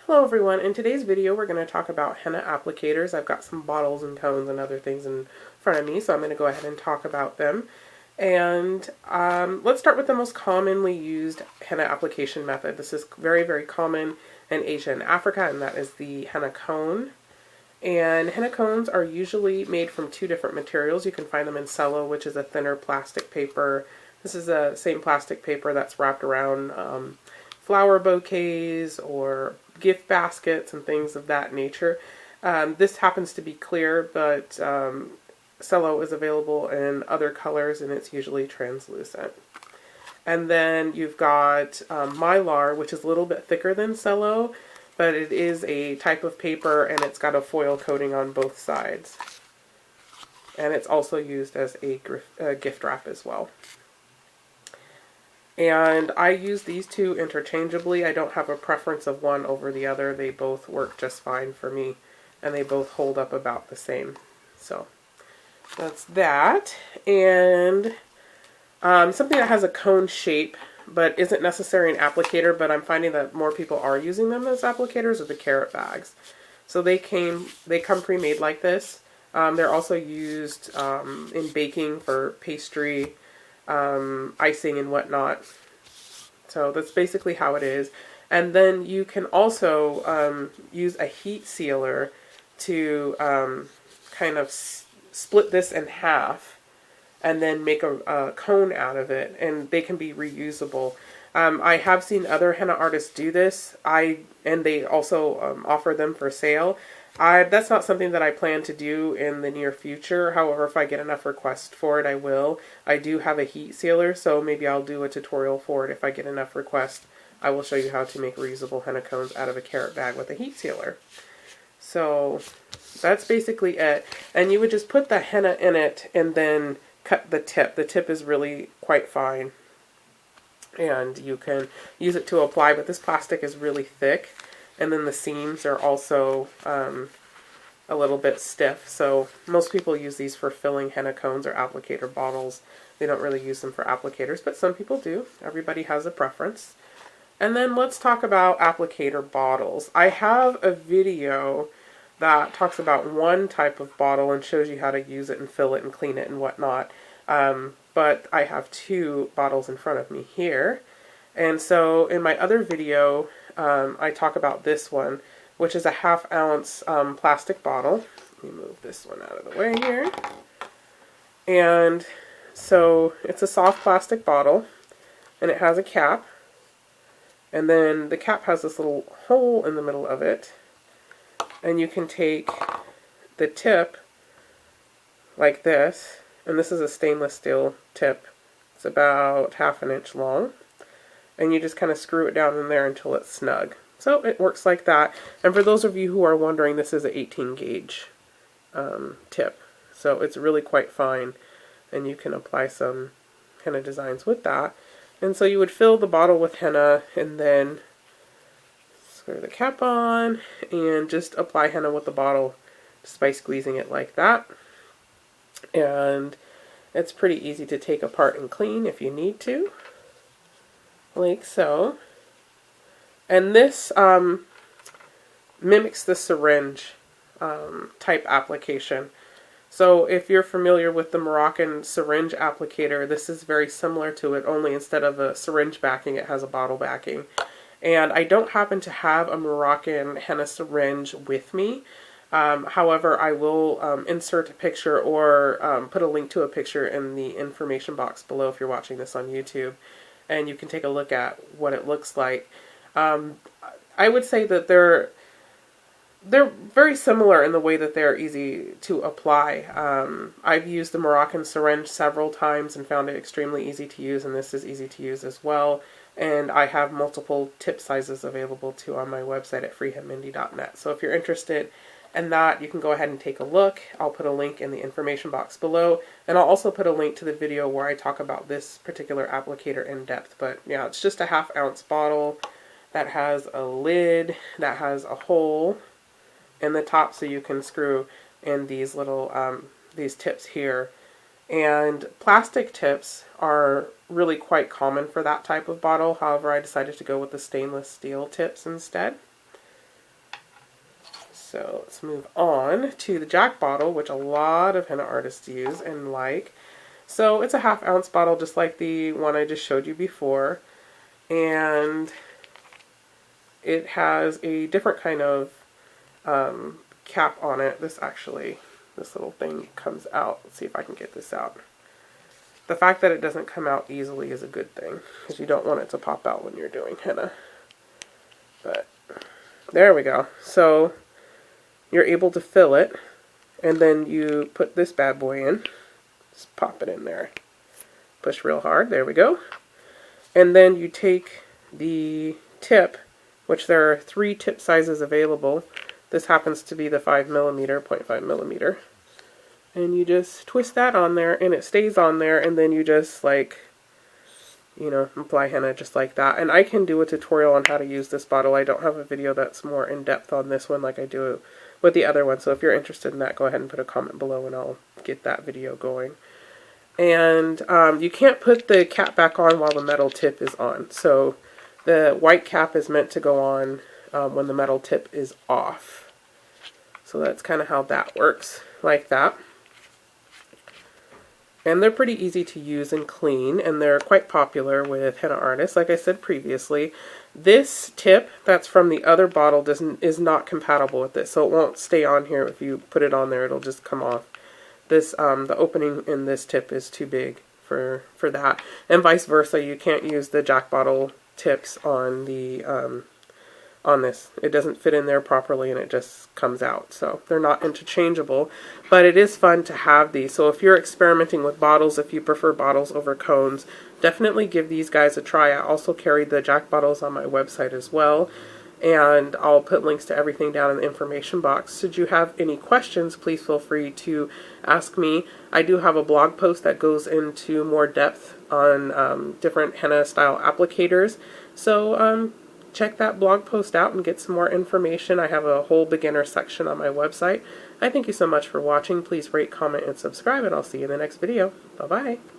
Hello everyone, in today's video we're going to talk about henna applicators. I've got some bottles and cones and other things in front of me, so I'm going to go ahead and talk about them. And let's start with the most commonly used henna application method. This is very common in Asia and Africa, and that is the henna cone. And henna cones are usually made from two different materials. You can find them in cello, which is a thinner plastic paper. This is the same plastic paper that's wrapped around flower bouquets or gift baskets and things of that nature. This happens to be clear, but cello is available in other colors and it's usually translucent. And then you've got mylar, which is a little bit thicker than cello, but it is a type of paper and it's got a foil coating on both sides. And it's also used as a gift wrap as well. And I use these two interchangeably. I don't have a preference of one over the other. They both work just fine for me, and they both hold up about the same. So that's that. And something that has a cone shape but isn't necessarily an applicator, but I'm finding that more people are using them as applicators, are the carrot bags. So they come pre-made like this. They're also used in baking for pastry, icing and whatnot. So that's basically how it is. And then you can also use a heat sealer to kind of split this in half and then make a cone out of it, and they can be reusable. I have seen other henna artists do this, and they also offer them for sale. That's not something that I plan to do in the near future. However, if I get enough requests for it, I will. I do have a heat sealer, so maybe I'll do a tutorial for it. If I get enough requests, I will show you how to make reusable henna cones out of a carrot bag with a heat sealer. So that's basically it. And you would just put the henna in it and then cut the tip. The tip is really quite fine. And you can use it to apply, but this plastic is really thick. And then the seams are also a little bit stiff. So most people use these for filling henna cones or applicator bottles. They don't really use them for applicators, but some people do. Everybody has a preference. And then let's talk about applicator bottles. I have a video that talks about one type of bottle and shows you how to use it and fill it and clean it and whatnot. But I have two bottles in front of me here. And so in my other video, I talk about this one, which is a 1/2 ounce plastic bottle. Let me move this one out of the way here. And so it's a soft plastic bottle, and it has a cap. And then the cap has this little hole in the middle of it. And you can take the tip like this, and this is a stainless steel tip. It's about 1/2 inch long. And you just kind of screw it down in there until it's snug. So it works like that. And for those of you who are wondering, this is an 18 gauge tip. So it's really quite fine. And you can apply some henna designs with that. And so you would fill the bottle with henna and then screw the cap on and just apply henna with the bottle just by squeezing it like that. And it's pretty easy to take apart and clean if you need to. Like so. And this mimics the syringe type application. So if you're familiar with the Moroccan syringe applicator, this is very similar to it, only instead of a syringe backing, it has a bottle backing. And I don't happen to have a Moroccan henna syringe with me. However, I will insert a picture or put a link to a picture in the information box below if you're watching this on YouTube. And you can take a look at what it looks like. I would say that they're very similar in the way that they're easy to apply. I've used the Moroccan syringe several times and found it extremely easy to use, and this is easy to use as well. And I have multiple tip sizes available too on my website at FreeHandMehndi.net. So if you're interested in that, you can go ahead and take a look. I'll put a link in the information box below, and I'll also put a link to the video where I talk about this particular applicator in depth. But yeah, it's just a 1/2 ounce bottle that has a lid, that has a hole in the top so you can screw in these little these tips here. And plastic tips are really quite common for that type of bottle. However, I decided to go with the stainless steel tips instead. So let's move on to the Jak Bottle, which a lot of henna artists use and like. So it's a 1/2 ounce bottle, just like the one I just showed you before. And it has a different kind of cap on it. This little thing comes out. Let's see if I can get this out. The fact that it doesn't come out easily is a good thing, because you don't want it to pop out when you're doing henna. But there we go. So you're able to fill it, and then you put this bad boy in. Just pop it in there. Push real hard. There we go. And then you take the tip, which there are 3 tip sizes available. This happens to be the 5mm, 0.5mm. And you just twist that on there, and it stays on there, and then you just, like, you know, apply henna just like that. And I can do a tutorial on how to use this bottle. I don't have a video that's more in-depth on this one like I do with the other one. So if you're interested in that, go ahead and put a comment below, and I'll get that video going. And you can't put the cap back on while the metal tip is on. So the white cap is meant to go on when the metal tip is off. So that's kind of how that works, like that. And they're pretty easy to use and clean, and they're quite popular with henna artists. Like I said previously, this tip that's from the other bottle is not compatible with this, so it won't stay on here. If you put it on there, it'll just come off. This the opening in this tip is too big for that, and vice versa. You can't use the Jak Bottle tips on the on this. It doesn't fit in there properly, and it just comes out. So they're not interchangeable, but it is fun to have these. So if you're experimenting with bottles, if you prefer bottles over cones, definitely give these guys a try. I also carry the Jak Bottles on my website as well, and I'll put links to everything down in the information box. Should you have any questions, please feel free to ask me. I do have a blog post that goes into more depth on different henna style applicators. So check that blog post out and get some more information. I have a whole beginner section on my website. I thank you so much for watching. Please rate, comment, and subscribe, and I'll see you in the next video. Bye-bye.